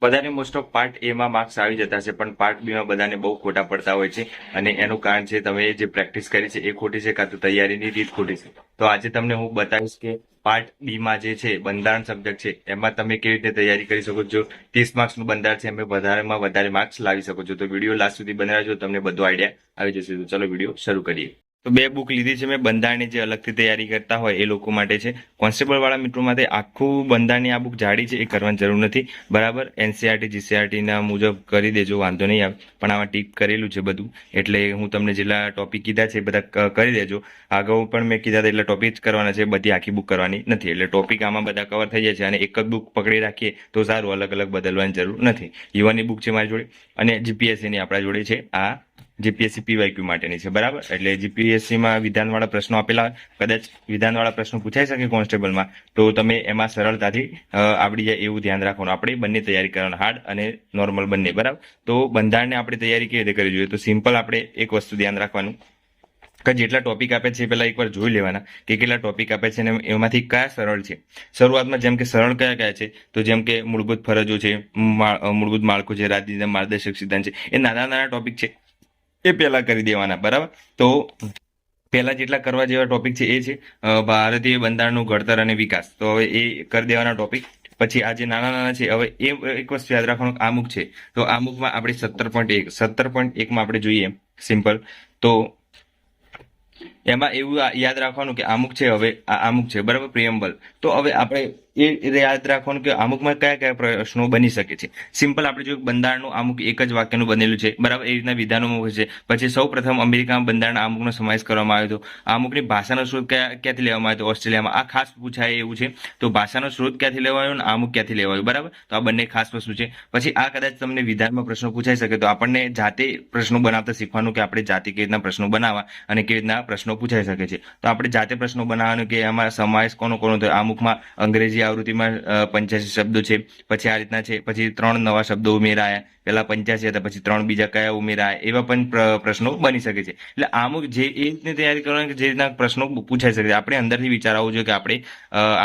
બધાને most of part એમાં marks આવી જતા છે, પણ પાર્ટ બીમાં બધાને બહુ ખોટા પડતા હોય છે. અને એનું કારણ છે તમે જે પ્રેક્ટિસ કરી છે એ ખોટી છે, કાં તો તૈયારીની રીત ખોટી છે. તો આજે તમને હું બતાવીશ કે પાર્ટ બીમાં જે છે બંધારણ સબ્જેક્ટ છે એમાં તમે કેવી રીતે તૈયારી કરી શકો છો. 30 માર્ક્સનું બંધારણ છે, એમાં વધારેમાં વધારે માર્ક્સ લાવી શકો છો. તો વિડીયો લાસ્ટ સુધી બનાવજો, તમને બધો આઈડિયા આવી જશે. તો ચલો વિડીયો શરૂ કરીએ. તો બે બુક લીધી છે મેં. બંધારણની જે અલગથી તૈયારી કરતા હોય એ લોકો માટે છે. કોન્સ્ટેબલ વાળા મિત્રો માટે આખું બંધારણની આ બુક જાડી છે, એ કરવાની જરૂર નથી. બરાબર, એનસીઆરટી જીસીઆરટી ના મુજબ કરી દેજો, વાંધો નહીં આવે. પણ આમાં ટીક કરેલું છે બધું, એટલે હું તમને જેટલા ટોપિક કીધા છે એ બધા કરી દેજો. અગાઉ પણ મેં કીધા હતા એટલા ટોપિક જ કરવાના છે, બધી આખી બુક કરવાની નથી. એટલે ટોપિક આમાં બધા કવર થઈ જાય છે, અને એક જ બુક પકડી રાખીએ તો સારું, અલગ અલગ બદલવાની જરૂર નથી. યુવાની બુક છે મારી જોડે, અને જીપીએસસીની આપણા જોડે છે આ જીપીએસસી પીવાયક્યુ માટેની છે. બરાબર, એટલે જીપીએસસીમાં વિધાનવાળા પ્રશ્નો આપેલા હોય, કદાચ વિધાનવાળા પ્રશ્નો પૂછાઈ શકે કોન્સ્ટેબલમાં, તો તમે એમાં સરળતાથી આવડી જાય એવું ધ્યાન રાખવાનું. આપણે બંને તૈયારી કરવાના, હાર્ડ અને નોર્મલ બંને. બરાબર, તો બંધારણને આપણે તૈયારી કેવી રીતે કરવી જોઈએ? તો સિમ્પલ આપણે એક વસ્તુ ધ્યાન રાખવાનું કે જેટલા ટોપિક આપે છે એ પહેલા એકવાર જોઈ લેવાના કે કેટલા ટોપિક આપે છે, અને એમાંથી કયા સરળ છે. શરૂઆતમાં જેમ કે સરળ કયા કયા છે, તો જેમ કે મૂળભૂત ફરજો છે, મૂળભૂત માળખું છે, રાજનીતિના માર્ગદર્શક સિદ્ધાંત છે, એ નાના નાના ટોપિક છે, એ પહેલા કરી દેવાના. બરાબર, તો પહેલા જેટલા કરવા જેવા ટોપિક છે એ છે ભારતીય બંધારણનું ઘડતર અને વિકાસ. તો હવે એ કરી દેવાના ટોપિક. પછી આ જે નાના નાના છે, હવે એ એક વસ્તુ યાદ રાખવાનું, આમુખ છે. તો આમુખમાં આપણે 17.1 આપણે જોઈએ સિમ્પલ. તો એમાં એવું યાદ રાખવાનું કે અમુક છે, હવે આ અમુક છે. બરાબર, પ્રિયમ્બલ. તો હવે આપણે એ યાદ રાખવાનું કે અમુકમાં કયા કયા પ્રશ્નો બની શકે છે. સિમ્પલ આપણે જો બંધારણનું અમુક એક જ વાક્યનું બનેલું છે. બરાબર, એ રીતના વિધાનોમાં છે. પછી સૌ પ્રથમ અમેરિકામાં બંધારણ અમુકનો સમાવેશ કરવામાં આવ્યો હતો. અમુકની ભાષાનો સ્ત્રોત ક્યાંથી લેવામાં આવ્યો હતો? ઓસ્ટ્રેલિયામાં. આ ખાસ પૂછાય એવું છે. તો ભાષાનો સ્ત્રોત ક્યાંથી લેવાયો અને અમુક ક્યાંથી લેવાયો? બરાબર, તો આ બંને ખાસ વસ્તુ છે. પછી આ કદાચ તમને વિધાનમાં પ્રશ્નો પૂછાઈ શકે, તો આપણને જાતે પ્રશ્નો બનાવતા શીખવાનું કે આપણે જાતે કેવી રીતના પ્રશ્નો બનાવવા અને કેવી રીતના પ્રશ્નો પૂછાઈ શકે છે. તો આપણે જાતે પ્રશ્નો બનાવવાનો કે એમાં સમાવેશ કોનો કોનો થયો. અમુકમાં અંગ્રેજી આવૃત્તિમાં 85 શબ્દો છે, પછી આ રીતના છે. પછી 3 નવા શબ્દો ઉમેરાયા, પેલા 85 હતા, પછી 3 બીજા કયા ઉમેરાયા, એવા પણ પ્રશ્નો બની શકે છે. એટલે અમુક જે એ રીતની તૈયારી કરવાની કે જે રીતના પ્રશ્નો પૂછાઈ શકે છે. આપણે અંદરથી વિચાર આવવું જોઈએ કે આપણે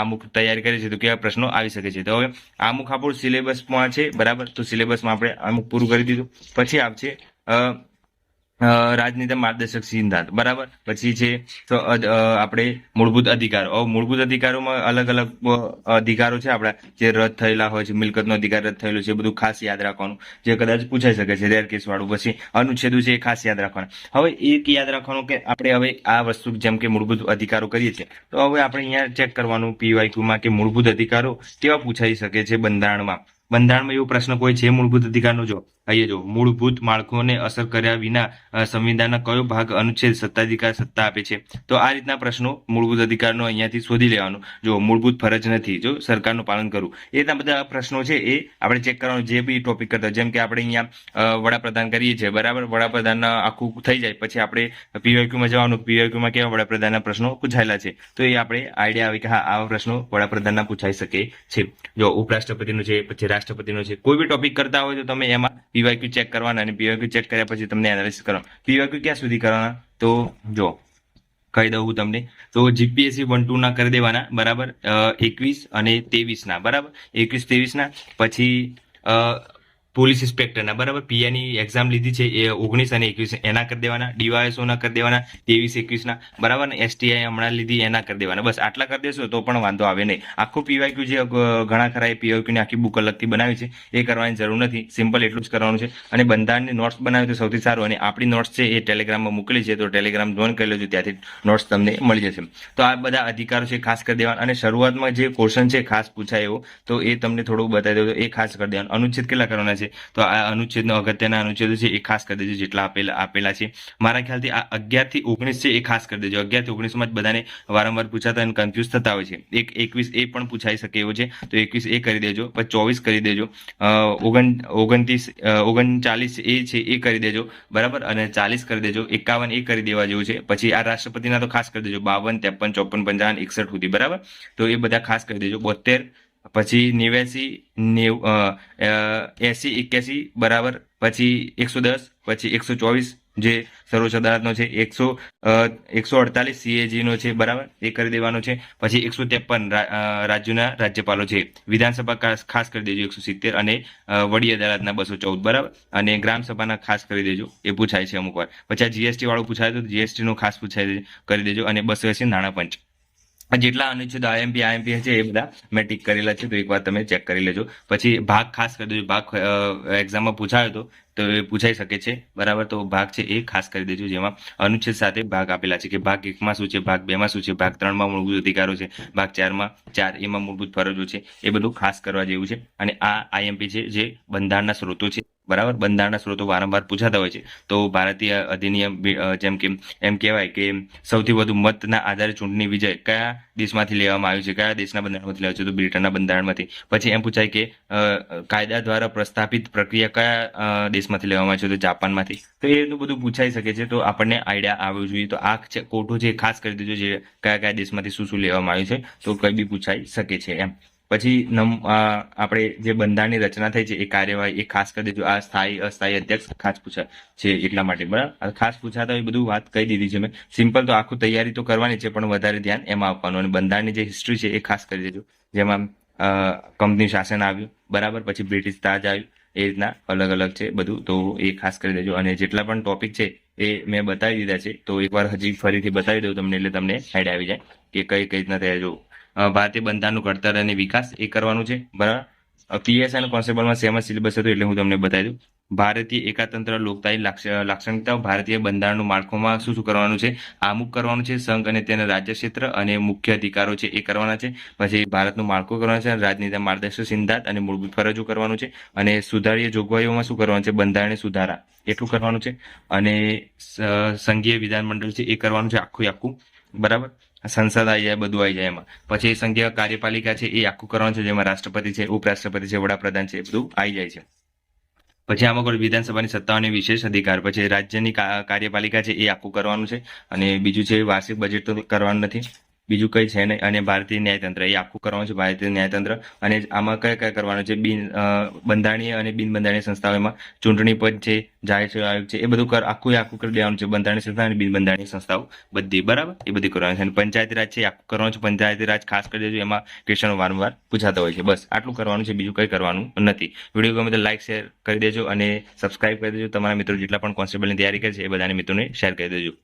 અમુક તૈયારી કરીએ છીએ તો કેવા પ્રશ્નો આવી શકે છે. તો હવે અમુક આપણું સિલેબસમાં છે. બરાબર, તો સિલેબસમાં આપણે અમુક પૂરું કરી દીધું. પછી આવશે રાજનીતિ માર્ગદર્શક સિદ્ધાંત. બરાબર, પછી છે તો આપણે મૂળભૂત અધિકારો. મૂળભૂત અધિકારોમાં અલગ અલગ અધિકારો છે આપણા, જે રદ થયેલા હોય છે. મિલકતનો અધિકાર રદ થયેલો છે, એ બધું ખાસ યાદ રાખવાનું, જે કદાચ પૂછાઈ શકે છે. રેર કેસ વાળું. પછી અનુચ્છેદો છે, એ ખાસ યાદ રાખવાના. હવે એક યાદ રાખવાનું કે આપણે હવે આ વસ્તુ જેમ કે મૂળભૂત અધિકારો કરીએ છીએ, તો હવે આપણે અહીંયા ચેક કરવાનું પીવાયક્યુમાં કે મૂળભૂત અધિકારો કેવા પૂછાઈ શકે છે બંધારણમાં. બંધારણમાં એવો પ્રશ્ન કોઈ છે મૂળભૂત અધિકારનો? જો અહીંયા જો, મૂળભૂત માળખોને અસર કર્યા વિના સંવિધાનના કયો ભાગ અનુચ્છેદ સત્તાધિકાર સત્તા આપે છે? તો આ રીતના પ્રશ્નો મૂળભૂત અધિકારનો અહીંયાથી શોધી લેવાનું. જો મૂળભૂત ફરજ નથી, જો સરકારનું પાલન કરવું, એ રીતના બધા પ્રશ્નો છે એ આપણે ચેક કરવાનું. જે બી ટોપિક કરતા, જેમ કે આપણે અહીંયા વડાપ્રધાન કરીએ છીએ. બરાબર, વડાપ્રધાનના આખું થઈ જાય પછી આપણે પીવાયક્યુમાં જવાનું. પીવાયક્યુમાં કેવા વડાપ્રધાનના પ્રશ્નો પૂછાયેલા છે, તો એ આપણે આઈડિયા આવે કે હા, આવા પ્રશ્નો વડાપ્રધાનના પૂછાઈ શકે છે. જો ઉપરાષ્ટ્રપતિનું છે, પછી રાષ્ટ્રપતિનો છે. કોઈ બી ટોપિક કરતા હોય તો તમે એમાં પીવાયક્યુ ચેક કરવાના, અને પીવાયક્યુ ચેક કર્યા પછી તમને એનાલિસિસ કરવાનું. પીવાયક્યુ ક્યાં સુધી કરવાના? તો જો કહી દઉં હું તમને. તો જીપીએસસી 1-2 ના કરી દેવાના. બરાબર, 21 અને 23 ના. બરાબર, 21 23 ના. પછી પોલીસ ઇન્સ્પેક્ટરના. બરાબર, પીઆની એક્ઝામ લીધી છે એ 19 અને 21 એના કરી દેવાના. ડીવાયએસઓ ના કરી દેવાના 23 21 ના. બરાબર, ને એસટીઆઈ હમણાં લીધી એના કરી દેવાના. બસ આટલા કરી દેશો તો પણ વાંધો આવે નહીં. આખું પીવાયક્યુ જે ઘણા ખરા એ પીવાયક્યુની આખી બુક અલગથી બનાવી છે, એ કરવાની જરૂર નથી. સિમ્પલ એટલું જ કરવાનું છે. અને બંધારણની નોટ્સ બનાવી તો સૌથી સારું. અને આપણી નોટ્સ છે એ ટેલિગ્રામમાં મોકલી છે, તો ટેલિગ્રામ જોઈન કરી લેજો, ત્યાંથી નોટ્સ તમને મળી જશે. તો આ બધા અધિકારો છે ખાસ કરી દેવાના. અને શરૂઆતમાં જે ક્વેશ્ચન છે ખાસ પૂછાય એવો, તો એ તમને થોડું બતાવી દઉં, તો એ ખાસ કરી દેવાનું. અનુચ્છેદ કેટલા કરવાના છે? તો આ અનુચ્છેદનો અગત્યના અનુચ્છેદો છે એ ખાસ કરી દેજો, જેટલા આપેલા છે. મારા ખ્યાલથી આ 11 થી 19 છે એ ખાસ કરી દેજો. 11 થી 19 માં જ બધાને વારંવાર પૂછાતા અને કન્ફ્યુઝ થતા હોય છે. 21 એ પણ પૂછાઈ શકે એવો છે, તો 21 એ કરી દેજો. પછી 24 કરી દેજો. 29 39 એ છે એ કરી દેજો. બરાબર, અને 40 કરી દેજો. 51 એ કરી દેવા જેવું છે. પછી આ રાષ્ટ્રપતિના તો ખાસ કરી દેજો. 52 53 54 55 61 સુધી. બરાબર, તો એ બધા ખાસ કરી દેજો. 72, પછી 89 80 81. બરાબર, પછી 110, પછી 124, જે સર્વોચ્ચ અદાલતનો છે 148 CAG નો છે, બરાબર, એ કરી દેવાનો છે. પછી 153 રાજ્યોના રાજ્યપાલો છે. વિધાનસભા ખાસ કરી દેજો 170, અને વડી અદાલતના 214, બરાબર, અને ગ્રામ સભાના ખાસ કરી દેજો, એ પૂછાય છે અમુક વાર. પછી આ GST વાળું પૂછાય તો GST નો ખાસ કરી દેજો, અને 280 નાણાં પંચ. જેટલા અનુચ્છેદ IMP છે એ બધા મેં ટીક કરેલા છે, તો એકવાર તમે ચેક કરી લેજો. પછી ભાગ ખાસ કરી દેજો. ભાગ એક્ઝામમાં પૂછાયો હતો તો એ પૂછાઈ શકે છે, બરાબર, તો ભાગ છે એ ખાસ કરી દેજો, જેમાં અનુચ્છેદ સાથે ભાગ આપેલા છે કે ભાગ 1માં શું છે, ભાગ 2માં શું છે, ભાગ 3માં મૂળભૂત અધિકારો છે, ભાગ 4માં 4 એમાં મૂળભૂત ફરજો છે. એ બધું ખાસ કરવા જેવું છે. અને આ IMP છે જે બંધારણના સ્ત્રોતો છે, બરાબર. બંધારણના સ્ત્રોતો વારંવાર પૂછાતા હોય છે. તો ભારતીય અધિનિયમ, જેમ કે એમ કહેવાય કે સૌથી વધુ મતના આધારે ચૂંટણી વિજય કયા દેશમાંથી લેવામાં આવ્યું છે, કયા દેશના બંધારણમાંથી લેવાયું છે, તો બ્રિટનના બંધારણમાંથી. પછી એમ પૂછાય કે કાયદા દ્વારા પ્રસ્થાપિત પ્રક્રિયા કયા દેશમાંથી લેવામાં આવી છે, તો જાપાનમાંથી. તો એનું બધું પૂછાઈ શકે છે, તો આપણને આઈડિયા આવવું જોઈએ. તો આ કોઠો છે ખાસ કરી દેજો, જે કયા કયા દેશમાંથી શું શું લેવામાં આવ્યું છે, તો કંઈ બી પૂછાઈ શકે છે એમ. પછી આપણે જે બંધારણની રચના થઈ છે એ કાર્યવાહી એ ખાસ કરી દેજો. આ સ્થાયી અસ્થાયી અધ્યક્ષ ખાસ પૂછાય છે એટલા માટે, બરાબર. ખાસ પૂછાતા હોય બધું વાત કહી દીધી છે મેં. સિમ્પલ તો આખું તૈયારી તો કરવાની છે, પણ વધારે ધ્યાન એમાં આપવાનું. અને બંધારણની જે હિસ્ટ્રી છે એ ખાસ કરી દેજો, જેમાં કંપની શાસન આવ્યું, બરાબર, પછી બ્રિટિશ તાજ આવ્યું, એ રીતના અલગ અલગ છે બધું, તો એ ખાસ કરી દેજો. અને જેટલા પણ ટોપિક છે એ મેં બતાવી દીધા છે, તો એકવાર હજી ફરીથી બતાવી દઉં તમને, એટલે તમને આઈડિયા આવી જાય કે કઈ કઈ રીતના તૈયાર જો. ભારતીય બંધારણનું ઘડતર અને વિકાસ એ કરવાનું છે, બરાબર. PSI અને કોન્સ્ટેબલમાં સેમ જ સિલેબસ હતું, એટલે હું તમને બતાવી દઉં. ભારતીય એકાતંત્ર લોકતાની લાક્ષણિકતાઓ, ભારતીય બંધારણનું માળખામાં શું શું કરવાનું છે, આમુખ કરવાનું છે, સંઘ અને તેના રાજ્ય ક્ષેત્ર અને મુખ્ય અધિકારો છે એ કરવાના છે. પછી ભારતનું માળખું કરવાનું છે, રાજનીતિ માર્ગદર્શક સિદ્ધાંત અને મૂળભૂત ફરજો કરવાનું છે. અને સુધારીય જોગવાઈઓમાં શું કરવાનું છે, બંધારણીય સુધારા એટલું કરવાનું છે. અને સંઘીય વિધાનમંડળ છે એ કરવાનું છે આખું, બરાબર. સંસદ આવી જાય, બધું આવી જાય એમાં. પછી સંઘીય કાર્યપાલિકા છે એ આખું કરવાનું છે, જેમાં રાષ્ટ્રપતિ છે, ઉપરાષ્ટ્રપતિ છે, વડાપ્રધાન છે, એ બધું આવી જાય છે. પછી આમાં કોઈ વિધાનસભાની સત્તા અને વિશેષ અધિકાર. પછી રાજ્યની કાર્યપાલિકા છે એ આખું કરવાનું છે. અને બીજું છે વાર્ષિક બજેટ તો કરવાનું નથી, બીજું કઈ છે નહીં. અને ભારતીય ન્યાયતંત્ર એ આખું કરવાનું છે, ભારતીય ન્યાયતંત્ર. અને આમાં કયા કયા કરવાનું છે, બંધારણીય અને બિન બંધારણીય સંસ્થાઓમાં ચૂંટણી પદ છે, જાહેર સેવા આયોગ છે, એ બધું આખું કરી દેવાનું છે. બંધારણીય સંસ્થા અને બિન બંધારણીય સંસ્થાઓ બધી, બરાબર, એ બધી કરવાની છે. અને પંચાયતી રાજ છે એ આખું કરવાનું છે. પંચાયતી રાજ ખાસ કરી દેજો, એમાં ક્વેશ્ચનો વારંવાર પૂછાતા હોય છે. બસ આટલું કરવાનું છે, બીજું કંઈ કરવાનું નથી. વિડીયો ગમે તો લાઈક શેર કરી દેજો, અને સબસ્ક્રાઇબ કરી દેજો. તમારા મિત્રો જેટલા પણ કોન્સ્ટેબલની તૈયારી કરે છે એ બધાને મિત્રોને શેર કરી દેજો.